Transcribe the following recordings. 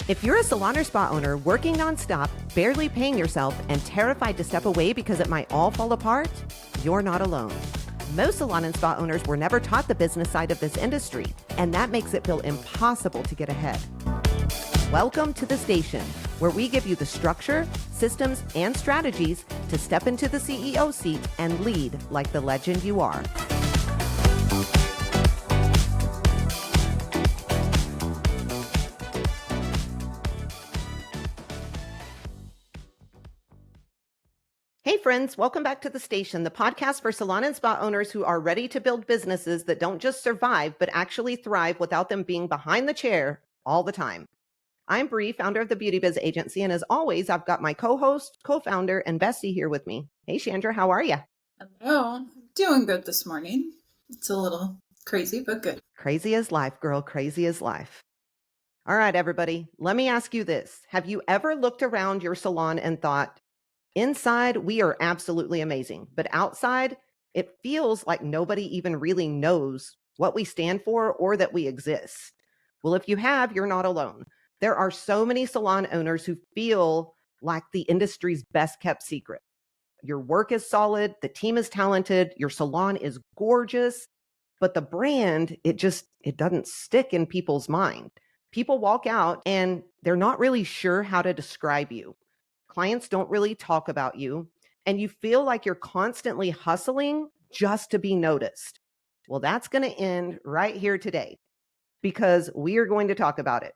If you're a salon or spa owner working nonstop, barely paying yourself, and terrified to step away because it might all fall apart, you're not alone. Most salon and spa owners were never taught the business side of this industry, and that makes it feel impossible to get ahead. Welcome to the station, where we give you the structure, systems, and strategies to step into the CEO seat and lead like the legend you are. Hey friends, welcome back to the station, the podcast for salon and spa owners who are ready to build businesses that don't just survive, but actually thrive without them being behind the chair all the time. I'm Bree, founder of the Beauty Biz Agency, and as always, I've got my co-host, co-founder, and bestie here with me. Hey Chandra, how are you? Hello, doing good this morning. It's a little crazy, but good. Crazy as life, girl, crazy as life. All right, everybody, let me ask you this. Have you ever looked around your salon and thought, inside, we are absolutely amazing, but outside, it feels like nobody even really knows what we stand for or that we exist? Well, if you have, you're not alone. There are so many salon owners who feel like the industry's best kept secret. Your work is solid, the team is talented, your salon is gorgeous, but the brand, it doesn't stick in people's mind. People walk out and they're not really sure how to describe you. Clients don't really talk about you, and you feel like you're constantly hustling just to be noticed. Well, that's going to end right here today because we are going to talk about it.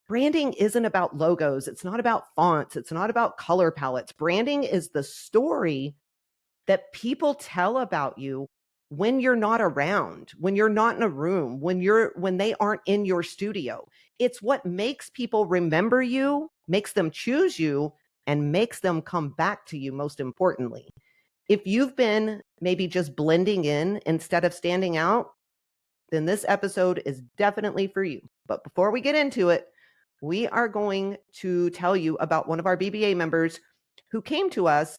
Branding isn't about logos. It's not about fonts. It's not about color palettes. Branding is the story that people tell about you when you're not around, when you're not in a room, when they aren't in your studio. It's what makes people remember you, makes them choose you, and makes them come back to you, most importantly. If you've been maybe just blending in instead of standing out, then this episode is definitely for you. But before we get into it, we are going to tell you about one of our BBA members who came to us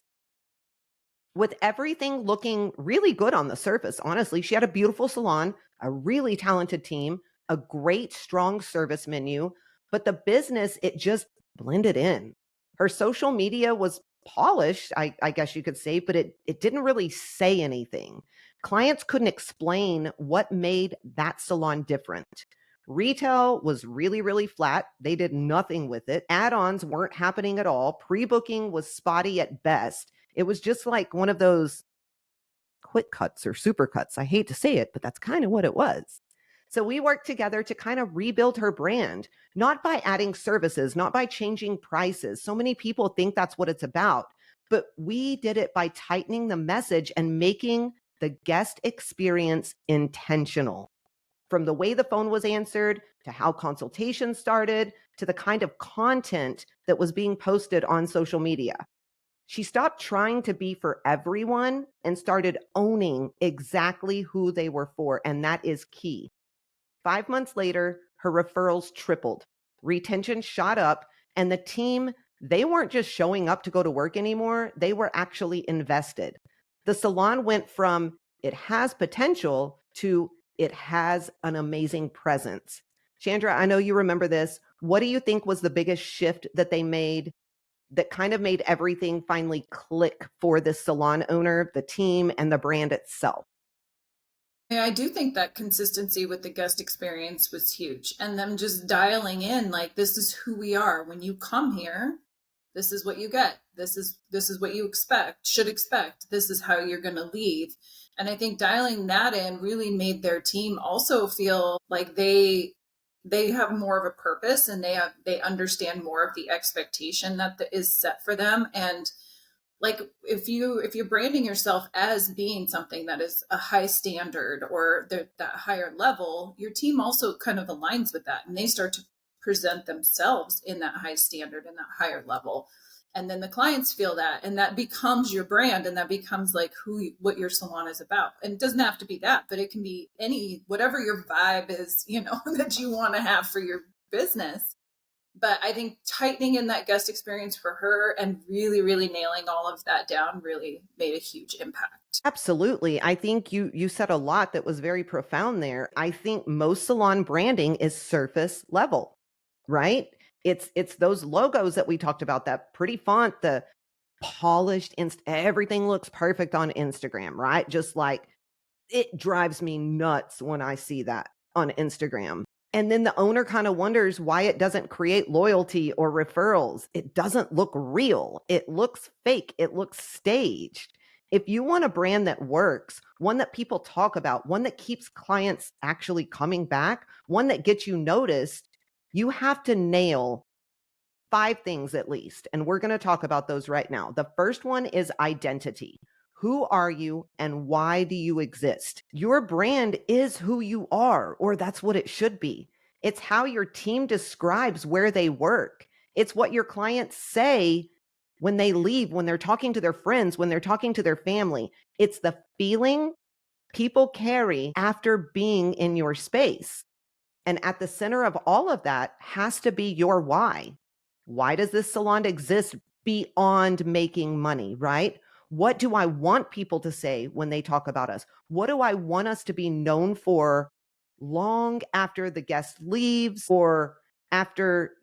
with everything looking really good on the surface. Honestly, she had a beautiful salon, a really talented team, a great, strong service menu, but the business, it just blended in. Her social media was polished, I guess you could say, but it didn't really say anything. Clients couldn't explain what made that salon different. Retail was really, really flat. They did nothing with it. Add-ons weren't happening at all. Pre-booking was spotty at best. It was just like one of those quick cuts or super cuts. I hate to say it, but that's kind of what it was. So we worked together to kind of rebuild her brand, not by adding services, not by changing prices. So many people think that's what it's about, but we did it by tightening the message and making the guest experience intentional. From the way the phone was answered, to how consultations started, to the kind of content that was being posted on social media. She stopped trying to be for everyone and started owning exactly who they were for, and that is key. 5 months later, her referrals tripled, retention shot up, and the team, they weren't just showing up to go to work anymore, they were actually invested. The salon went from it has potential to it has an amazing presence. Chandra, I know you remember this. What do you think was the biggest shift that they made that kind of made everything finally click for this salon owner, the team, and the brand itself? Yeah, I do think that consistency with the guest experience was huge, and them just dialing in like, this is who we are. When you come here, this is what you get. This is what you should expect. This is how you're going to leave. And I think dialing that in really made their team also feel like they have more of a purpose, and they understand more of the expectation that is set for them. And like if you're branding yourself as being something that is a high standard or that higher level, your team also kind of aligns with that, and they start to present themselves in that high standard and that higher level. And then the clients feel that, and that becomes your brand, and that becomes like what your salon is about. And it doesn't have to be that, but it can be whatever your vibe is, that you want to have for your business. But I think tightening in that guest experience for her and really, really nailing all of that down really made a huge impact. Absolutely. I think you said a lot that was very profound there. I think most salon branding is surface level, right? It's those logos that we talked about, that pretty font, the polished everything looks perfect on Instagram, right? Just like it drives me nuts when I see that on Instagram. And then the owner kind of wonders why it doesn't create loyalty or referrals. It doesn't look real. It looks fake. It looks staged. If you want a brand that works, one that people talk about, one that keeps clients actually coming back, one that gets you noticed, you have to nail 5 things at least, and we're gonna talk about those right now. The first one is identity. Who are you and why do you exist? Your brand is who you are, or that's what it should be. It's how your team describes where they work. It's what your clients say when they leave, when they're talking to their friends, when they're talking to their family. It's the feeling people carry after being in your space. And at the center of all of that has to be your why. Why does this salon exist beyond making money, right? What do I want people to say when they talk about us? What do I want us to be known for long after the guest leaves or after,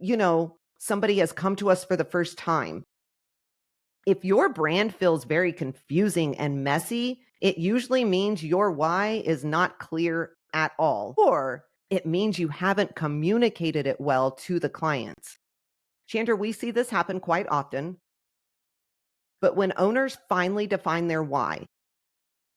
somebody has come to us for the first time? If your brand feels very confusing and messy, it usually means your why is not clear at all, or it means you haven't communicated it well to the clients. Chandra, we see this happen quite often, but when owners finally define their why,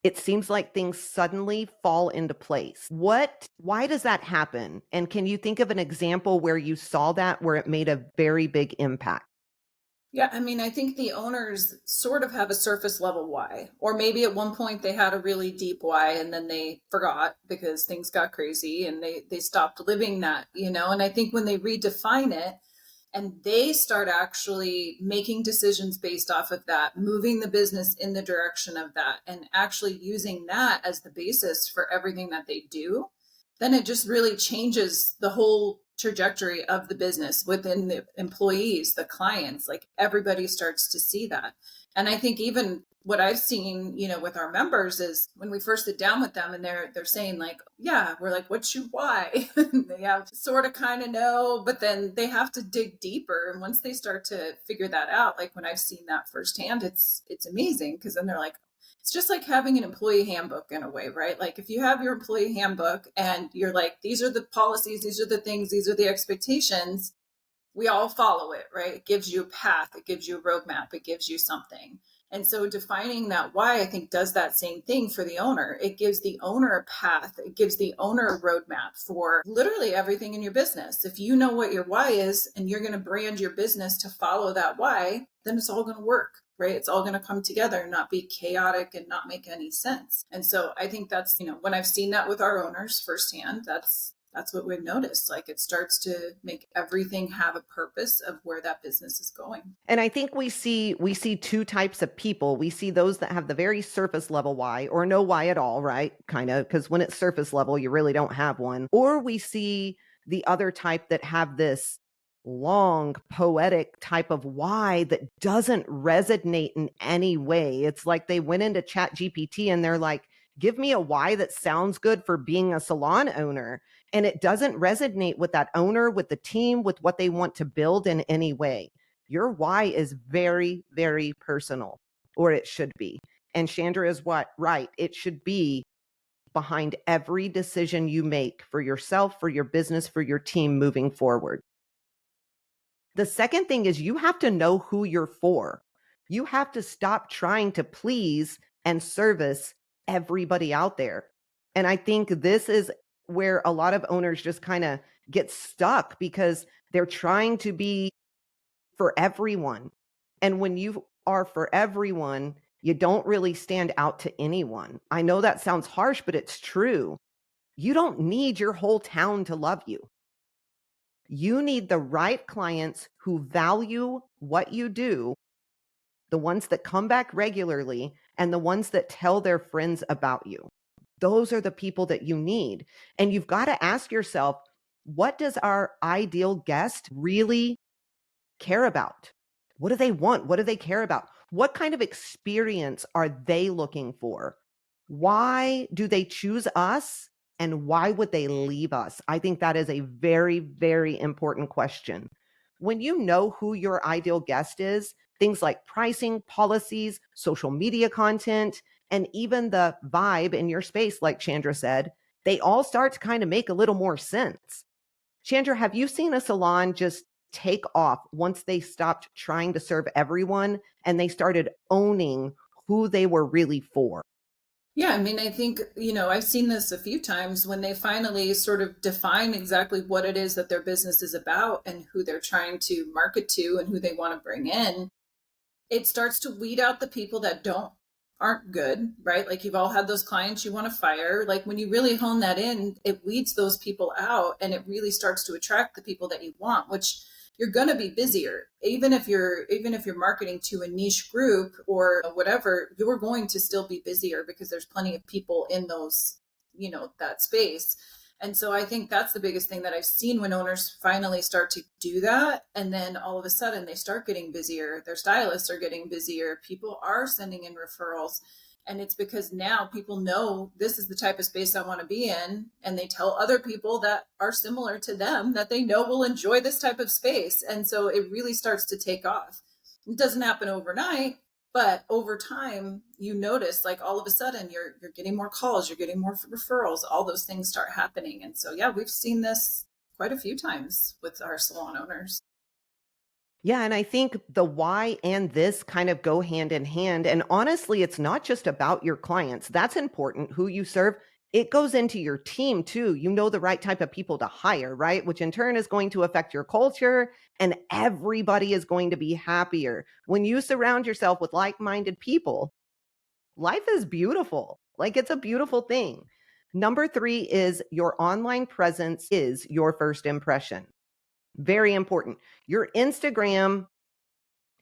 it seems like things suddenly fall into place. Why does that happen? And can you think of an example where you saw that, where it made a very big impact? Yeah, I mean, I think the owners sort of have a surface level why, or maybe at one point they had a really deep why and then they forgot because things got crazy and they stopped living that, And I think when they redefine it and they start actually making decisions based off of that, moving the business in the direction of that, and actually using that as the basis for everything that they do, then it just really changes the whole trajectory of the business within the employees, the clients, like everybody starts to see that. And I think even what I've seen, with our members is when we first sit down with them and they're saying like, yeah, we're like, what's your why? They have sort of kind of know, but then they have to dig deeper. And once they start to figure that out, like when I've seen that firsthand, it's amazing because then they're like, it's just like having an employee handbook in a way, right? Like if you have your employee handbook and you're like, these are the policies, these are the things, these are the expectations, we all follow it, right? It gives you a path, it gives you a roadmap, it gives you something. And so defining that why, I think, does that same thing for the owner. It gives the owner a path, it gives the owner a roadmap for literally everything in your business. If you know what your why is and you're going to brand your business to follow that why, then it's all going to work, right? It's all going to come together and not be chaotic and not make any sense. And so I think that's, when I've seen that with our owners firsthand, that's what we've noticed. Like it starts to make everything have a purpose of where that business is going. And I think we see 2 types of people. We see those that have the very surface level why or no why at all, right? Kind of, because when it's surface level, you really don't have one. Or we see the other type that have this long poetic type of why that doesn't resonate in any way. It's like they went into Chat GPT and they're like, give me a why that sounds good for being a salon owner. And it doesn't resonate with that owner, with the team, with what they want to build in any way. Your why is very, very personal, or it should be. And Chandra is what? Right. It should be behind every decision you make for yourself, for your business, for your team moving forward. The second thing is you have to know who you're for. You have to stop trying to please and service everybody out there. And I think this is where a lot of owners just kind of get stuck because they're trying to be for everyone. And when you are for everyone, you don't really stand out to anyone. I know that sounds harsh, but it's true. You don't need your whole town to love you. You need the right clients who value what you do, the ones that come back regularly, and the ones that tell their friends about you. Those are the people that you need. And you've got to ask yourself, what does our ideal guest really care about? What do they want? What do they care about? What kind of experience are they looking for? Why do they choose us? And why would they leave us? I think that is a very, very important question. When you know who your ideal guest is, things like pricing, policies, social media content, and even the vibe in your space, like Chandra said, they all start to kind of make a little more sense. Chandra, have you seen a salon just take off once they stopped trying to serve everyone and they started owning who they were really for? Yeah, I mean, I think, I've seen this a few times when they finally sort of define exactly what it is that their business is about and who they're trying to market to and who they want to bring in. It starts to weed out the people that aren't good, right? Like you've all had those clients you want to fire. Like when you really hone that in, it weeds those people out and it really starts to attract the people that you want, which you're going to be busier. Even if you're marketing to a niche group or whatever, you're going to still be busier because there's plenty of people in those, that space. And so I think that's the biggest thing that I've seen when owners finally start to do that. And then all of a sudden they start getting busier. Their stylists are getting busier. People are sending in referrals. And it's because now people know this is the type of space I want to be in. And they tell other people that are similar to them that they know will enjoy this type of space. And so it really starts to take off. It doesn't happen overnight, but over time you notice like all of a sudden you're getting more calls, you're getting more referrals, all those things start happening. And so yeah, we've seen this quite a few times with our salon owners. Yeah, and I think the why and this kind of go hand in hand. And honestly, it's not just about your clients. That's important, who you serve. It goes into your team too. You know the right type of people to hire, right? Which in turn is going to affect your culture, and everybody is going to be happier. When you surround yourself with like minded people, life is beautiful. Like it's a beautiful thing. Number three is your online presence is your first impression. Very important. Your Instagram,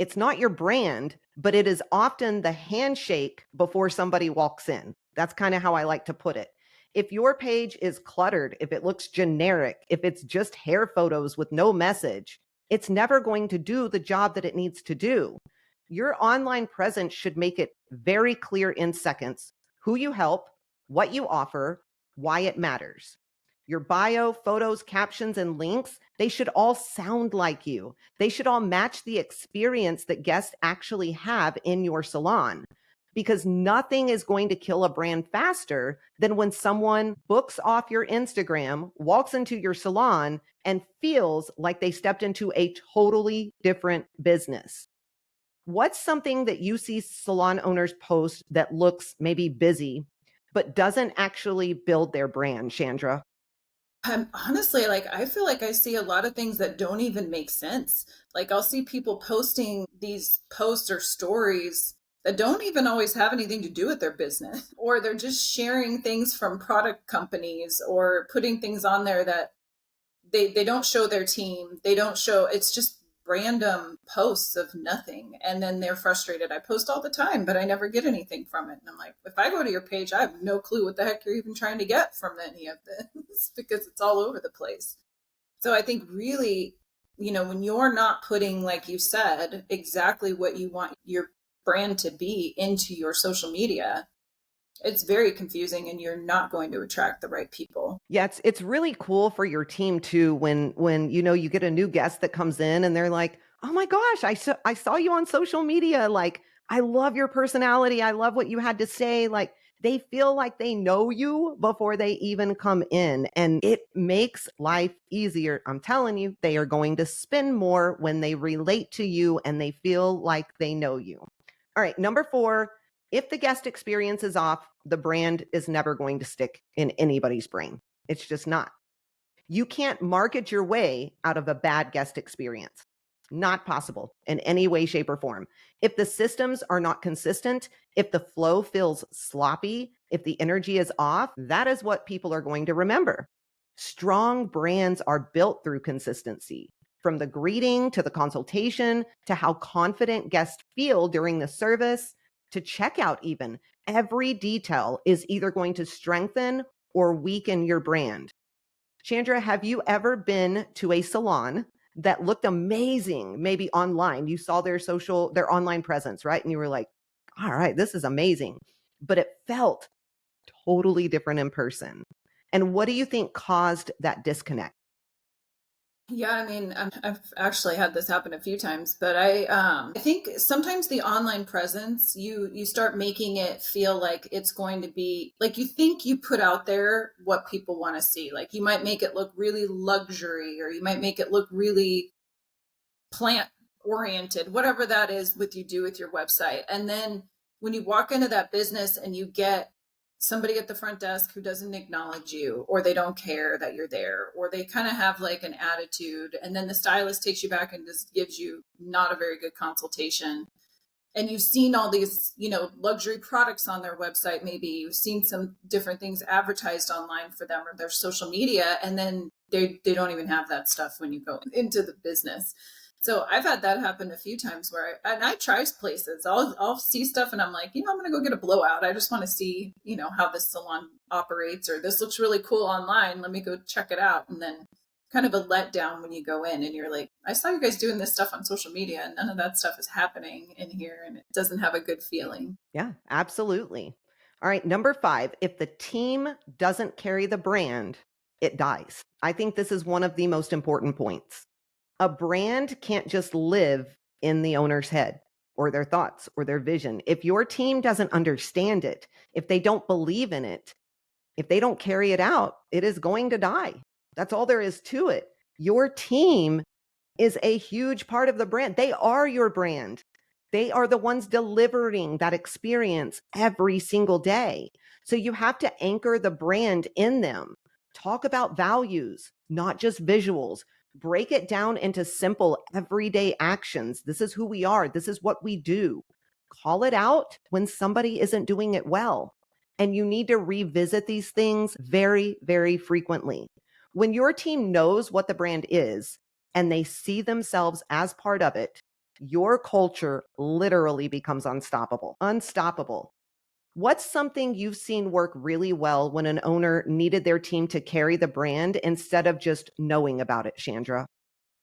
it's not your brand, but it is often the handshake before somebody walks in. That's kind of how I like to put it. If your page is cluttered, if it looks generic, if it's just hair photos with no message, it's never going to do the job that it needs to do. Your online presence should make it very clear in seconds who you help, what you offer, why it matters. Your bio, photos, captions, and links, they should all sound like you. They should all match the experience that guests actually have in your salon. Because nothing is going to kill a brand faster than when someone books off your Instagram, walks into your salon, and feels like they stepped into a totally different business. What's something that you see salon owners post that looks maybe busy, but doesn't actually build their brand, Chandra? Honestly, like I feel like I see a lot of things that don't even make sense. Like I'll see people posting these posts or stories that don't even always have anything to do with their business, or they're just sharing things from product companies or putting things on there that they don't show their team. They don't show, it's just random posts of nothing. And then they're frustrated. I post all the time, but I never get anything from it. And I'm like, if I go to your page, I have no clue what the heck you're even trying to get from any of this because it's all over the place. So I think really, when you're not putting, like you said, exactly what you want your brand to be into your social media, it's very confusing and you're not going to attract the right people. Yeah, it's really cool for your team too when you get a new guest that comes in and they're like, "Oh my gosh, I saw you on social media. Like, I love your personality. I love what you had to say." Like, they feel like they know you before they even come in, and it makes life easier. I'm telling you, they are going to spend more when they relate to you and they feel like they know you. All right, number 4, if the guest experience is off, the brand is never going to stick in anybody's brain. It's just not. You can't market your way out of a bad guest experience. Not possible in any way, shape, or form. If the systems are not consistent, if the flow feels sloppy, if the energy is off, that is what people are going to remember. Strong brands are built through consistency. From the greeting to the consultation to how confident guests feel during the service to checkout, even every detail is either going to strengthen or weaken your brand. Chandra, have you ever been to a salon that looked amazing, maybe online? You saw their online presence, right? And you were like, all right, this is amazing. But it felt totally different in person. And what do you think caused that disconnect? Yeah, I mean, I've actually had this happen a few times, but I think sometimes the online presence, you start making it feel like it's going to be like you think you put out there what people want to see. Like you might make it look really luxury, or you might make it look really plant oriented, whatever that is with you do with your website. And then when you walk into that business and you get somebody at the front desk who doesn't acknowledge you, or they don't care that you're there, or they kind of have like an attitude, and then the stylist takes you back and just gives you not a very good consultation, and you've seen all these, luxury products on their website, maybe you've seen some different things advertised online for them or their social media, and then they don't even have that stuff when you go into the business. So I've had that happen a few times where I try places. I'll see stuff and I'm like, I'm gonna go get a blowout. I just want to see, how this salon operates, or this looks really cool online. Let me go check it out. And then kind of a letdown when you go in and you're like, I saw you guys doing this stuff on social media and none of that stuff is happening in here, and it doesn't have a good feeling. Yeah, absolutely. All right, number 5, if the team doesn't carry the brand, it dies. I think this is one of the most important points. A brand can't just live in the owner's head or their thoughts or their vision. If your team doesn't understand it, if they don't believe in it, if they don't carry it out, it is going to die. That's all there is to it. Your team is a huge part of the brand. They are your brand. They are the ones delivering that experience every single day. So you have to anchor the brand in them. Talk about values, not just visuals. Break it down into simple everyday actions. This is who we are. This is what we do. Call it out when somebody isn't doing it well. And you need to revisit these things very, very frequently. When your team knows what the brand is, and they see themselves as part of it, your culture literally becomes unstoppable. Unstoppable. What's something you've seen work really well when an owner needed their team to carry the brand instead of just knowing about it, Chandra?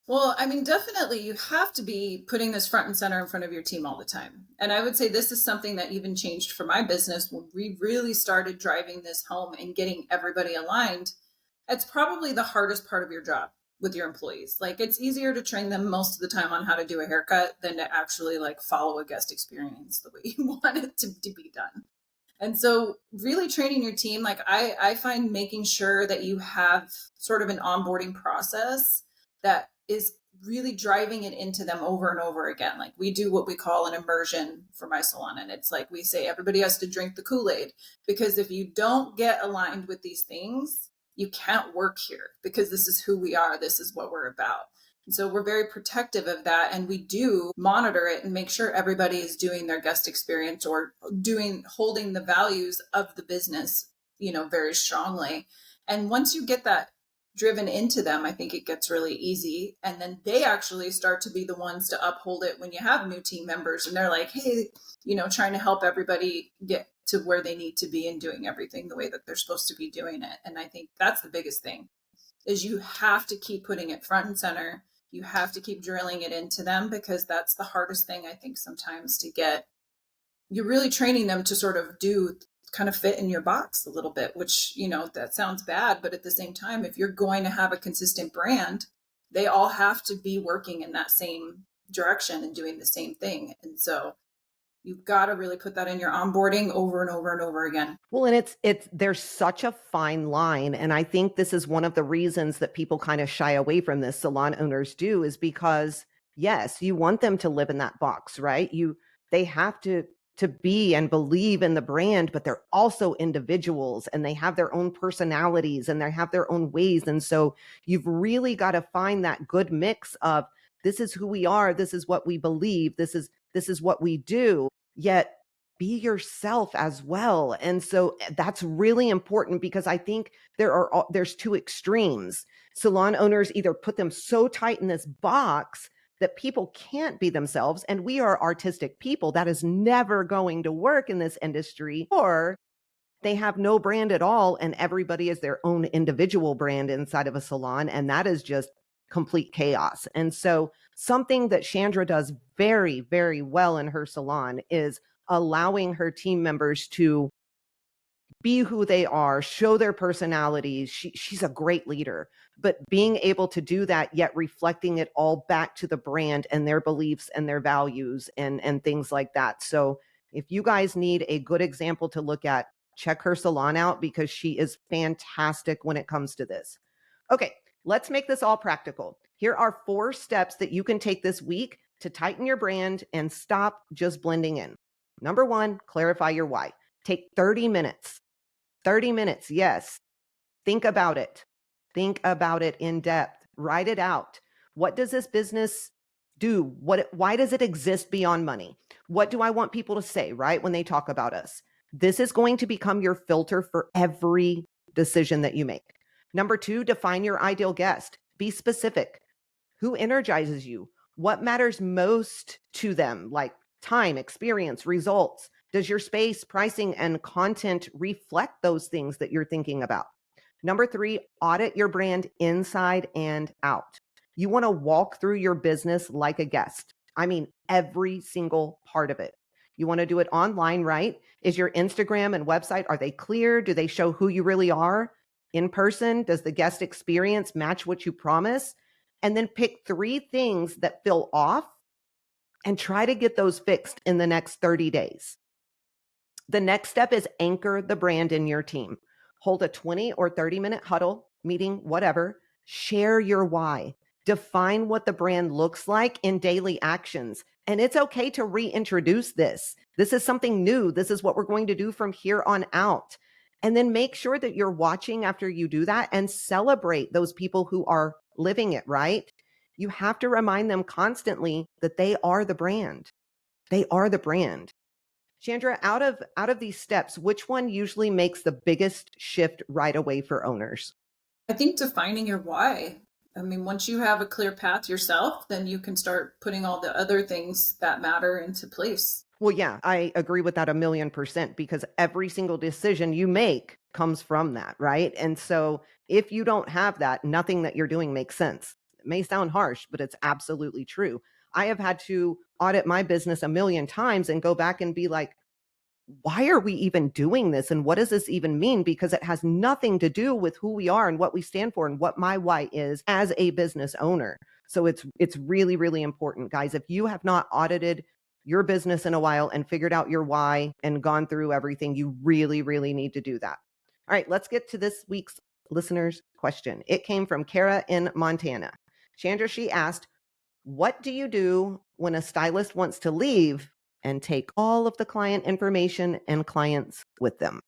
Well, I mean, definitely you have to be putting this front and center in front of your team all the time. And I would say this is something that even changed for my business when we really started driving this home and getting everybody aligned. It's probably the hardest part of your job with your employees. Like it's easier to train them most of the time on how to do a haircut than to actually like follow a guest experience the way you want it to be done. And so really training your team, like I find making sure that you have sort of an onboarding process that is really driving it into them over and over again. Like we do what we call an immersion for my salon. And it's like we say everybody has to drink the Kool-Aid, because if you don't get aligned with these things, you can't work here, because this is who we are. This is what we're about. And so we're very protective of that. And we do monitor it and make sure everybody is doing their guest experience or holding the values of the business, very strongly. And once you get that driven into them, I think it gets really easy. And then they actually start to be the ones to uphold it when you have new team members and they're like, hey, trying to help everybody get to where they need to be and doing everything the way that they're supposed to be doing it. And I think that's the biggest thing is you have to keep putting it front and center. You have to keep drilling it into them, because that's the hardest thing I think sometimes to get. You're really training them to sort of do kind of fit in your box a little bit, which, that sounds bad. But at the same time, if you're going to have a consistent brand, they all have to be working in that same direction and doing the same thing. And so you've got to really put that in your onboarding over and over and over again. Well, and it's there's such a fine line, and I think this is one of the reasons that people kind of shy away from this, salon owners do, is because yes, you want them to live in that box, right? They have to be and believe in the brand, but they're also individuals and they have their own personalities and they have their own ways. And so you've really got to find that good mix of this is who we are, this is what we believe, this is what we do, yet be yourself as well. And so that's really important because I think there's two extremes. Salon owners either put them so tight in this box that people can't be themselves, and we are artistic people. That is never going to work in this industry. Or they have no brand at all, and everybody is their own individual brand inside of a salon, and that is just complete chaos. And so something that Chandra does very, very well in her salon is allowing her team members to be who they are, show their personalities. She's a great leader, but being able to do that, yet reflecting it all back to the brand and their beliefs and their values and things like that. So if you guys need a good example to look at, check her salon out because she is fantastic when it comes to this. Okay, let's make this all practical. Here are 4 steps that you can take this week to tighten your brand and stop just blending in. Number 1, clarify your why. Take 30 minutes. 30 minutes, yes. Think about it. Think about it in depth. Write it out. What does this business do? Why does it exist beyond money? What do I want people to say, right, when they talk about us? This is going to become your filter for every decision that you make. Number 2, define your ideal guest. Be specific. Who energizes you? What matters most to them? Like time, experience, results. Does your space, pricing, and content reflect those things that you're thinking about? Number 3, audit your brand inside and out. You want to walk through your business like a guest. I mean, every single part of it. You want to do it online, right? Is your Instagram and website, are they clear? Do they show who you really are? In person, does the guest experience match what you promise? And then pick 3 things that feel off and try to get those fixed in the next 30 days. The next step is anchor the brand in your team. Hold a 20 or 30-minute huddle, meeting, whatever. Share your why. Define what the brand looks like in daily actions. And it's okay to reintroduce this. This is something new. This is what we're going to do from here on out. And then make sure that you're watching after you do that and celebrate those people who are living it, right? You have to remind them constantly that they are the brand. They are the brand. Chandra, out of these steps, which one usually makes the biggest shift right away for owners? I think defining your why. I mean, once you have a clear path yourself, then you can start putting all the other things that matter into place. Well, yeah, I agree with that 1,000,000% because every single decision you make comes from that, right? And so if you don't have that, nothing that you're doing makes sense. It may sound harsh, but it's absolutely true. I have had to audit my business 1,000,000 times and go back and be like, why are we even doing this? And what does this even mean? Because it has nothing to do with who we are and what we stand for and what my why is as a business owner. So it's really, really important, guys. If you have not audited your business in a while and figured out your why and gone through everything, you really, really need to do that. All right, let's get to this week's listener's question. It came from Kara in Montana. Chandra, she asked, what do you do when a stylist wants to leave and take all of the client information and clients with them?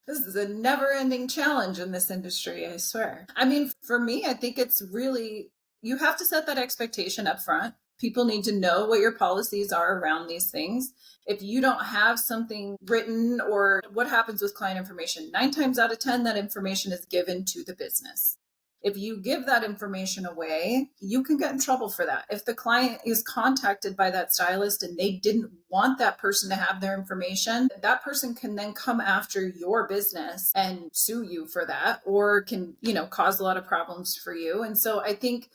This is a never ending challenge in this industry, I swear. I mean, for me, I think it's really, you have to set that expectation up front. People need to know what your policies are around these things. If you don't have something written, or what happens with client information, 9 times out of 10, that information is given to the business. If you give that information away, you can get in trouble for that. If the client is contacted by that stylist and they didn't want that person to have their information, that person can then come after your business and sue you for that, or can, cause a lot of problems for you. And so I think,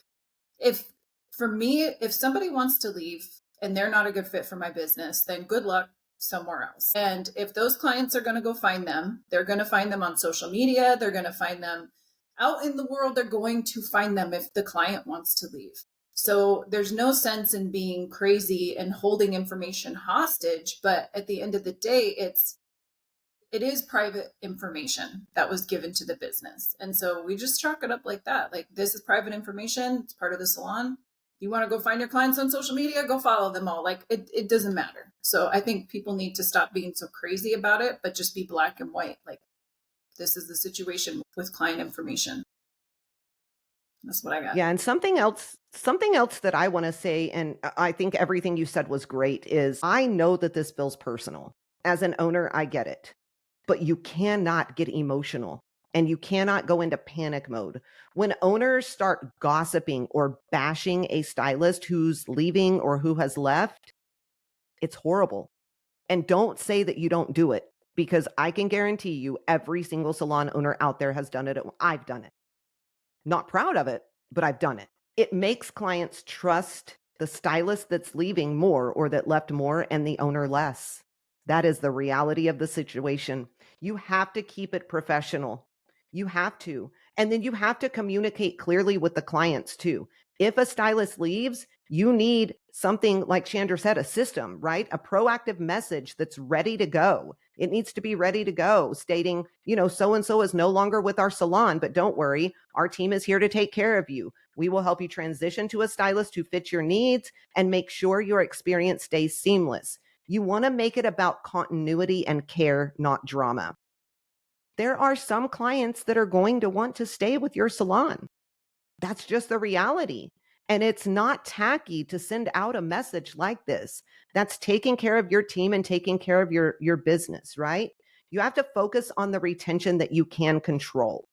if for me, if somebody wants to leave and they're not a good fit for my business, then good luck somewhere else. And if those clients are going to go find them, they're going to find them on social media, they're going to find them out in the world, they're going to find them if the client wants to leave. So there's no sense in being crazy and holding information hostage. But at the end of the day, it is private information that was given to the business. And so we just chalk it up like that. Like, this is private information. It's part of the salon. You want to go find your clients on social media, go follow them all. Like, it doesn't matter. So I think people need to stop being so crazy about it, but just be black and white. Like, this is the situation with client information. That's what I got. Yeah, and something else that I want to say, and I think everything you said was great, is I know that this feels personal. As an owner, I get it. But you cannot get emotional and you cannot go into panic mode. When owners start gossiping or bashing a stylist who's leaving or who has left, it's horrible. And don't say that you don't do it, because I can guarantee you every single salon owner out there has done it. I've done it. Not proud of it, but I've done it. It makes clients trust the stylist that's leaving more or that left more and the owner less. That is the reality of the situation. You have to keep it professional. You have to. And then you have to communicate clearly with the clients too. If a stylist leaves, you need something like Chandra said, a system, right? A proactive message that's ready to go. It needs to be ready to go, stating, so and so is no longer with our salon, but don't worry, our team is here to take care of you. We will help you transition to a stylist who fits your needs and make sure your experience stays seamless. You want to make it about continuity and care, not drama. There are some clients that are going to want to stay with your salon. That's just the reality. And it's not tacky to send out a message like this. That's taking care of your team and taking care of your business, right? You have to focus on the retention that you can control.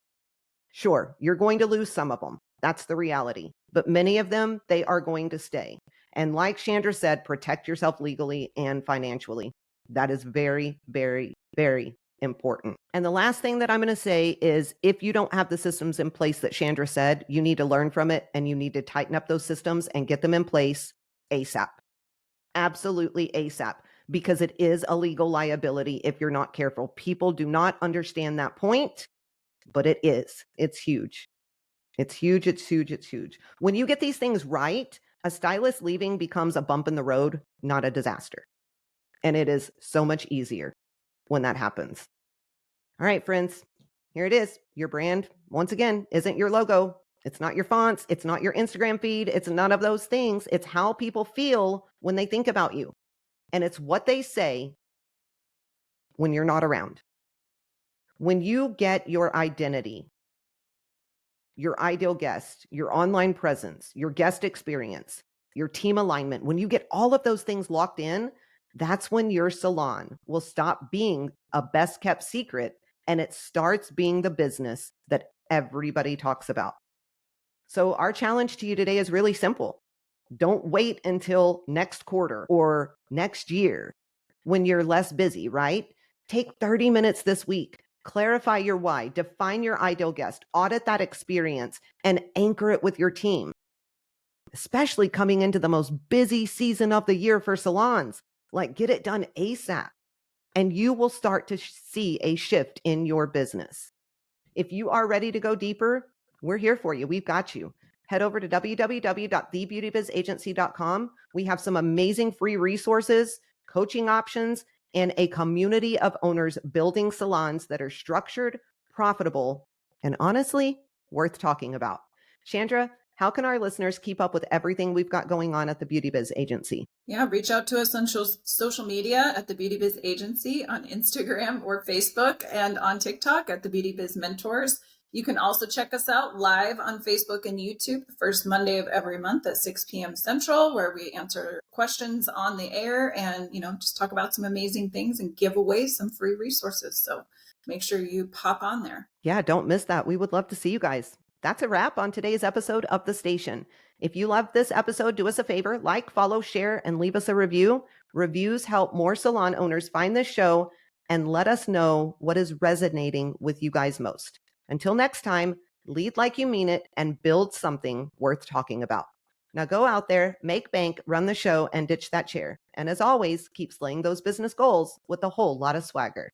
Sure, you're going to lose some of them. That's the reality. But many of them, they are going to stay. And like Chandra said, protect yourself legally and financially. That is very, very, very important. And the last thing that I'm going to say is if you don't have the systems in place that Chandra said, you need to learn from it and you need to tighten up those systems and get them in place ASAP. Absolutely ASAP, because it is a legal liability if you're not careful. People do not understand that point, but it is. It's huge. It's huge. It's huge. It's huge. When you get these things right, a stylist leaving becomes a bump in the road, not a disaster. And it is so much easier when that happens. All right, friends, here it is. Your brand, once again, isn't your logo. It's not your fonts. It's not your Instagram feed. It's none of those things. It's how people feel when they think about you. And it's what they say when you're not around. When you get your identity, your ideal guest, your online presence, your guest experience, your team alignment, when you get all of those things locked in, that's when your salon will stop being a best kept secret and it starts being the business that everybody talks about. So, our challenge to you today is really simple. Don't wait until next quarter or next year when you're less busy, right? Take 30 minutes this week. Clarify your why, define your ideal guest, audit that experience, and anchor it with your team, especially coming into the most busy season of the year for salons. Like, get it done ASAP, and you will start to see a shift in your business. If you are ready to go deeper, we're here for you. We've got you. Head over to www.thebeautybizagency.com. We have some amazing free resources, coaching options, and a community of owners building salons that are structured, profitable, and honestly, worth talking about. Chandra, how can our listeners keep up with everything we've got going on at the Beauty Biz Agency? Yeah, reach out to us on social media at the Beauty Biz Agency on Instagram or Facebook, and on TikTok at the Beauty Biz Mentors. You can also check us out live on Facebook and YouTube the first Monday of every month at 6 p.m. Central, where we answer questions on the air and, just talk about some amazing things and give away some free resources. So make sure you pop on there. Yeah, don't miss that. We would love to see you guys. That's a wrap on today's episode of The Station. If you loved this episode, do us a favor, like, follow, share, and leave us a review. Reviews help more salon owners find this show and let us know what is resonating with you guys most. Until next time, lead like you mean it and build something worth talking about. Now go out there, make bank, run the show, and ditch that chair. And as always, keep slaying those business goals with a whole lot of swagger.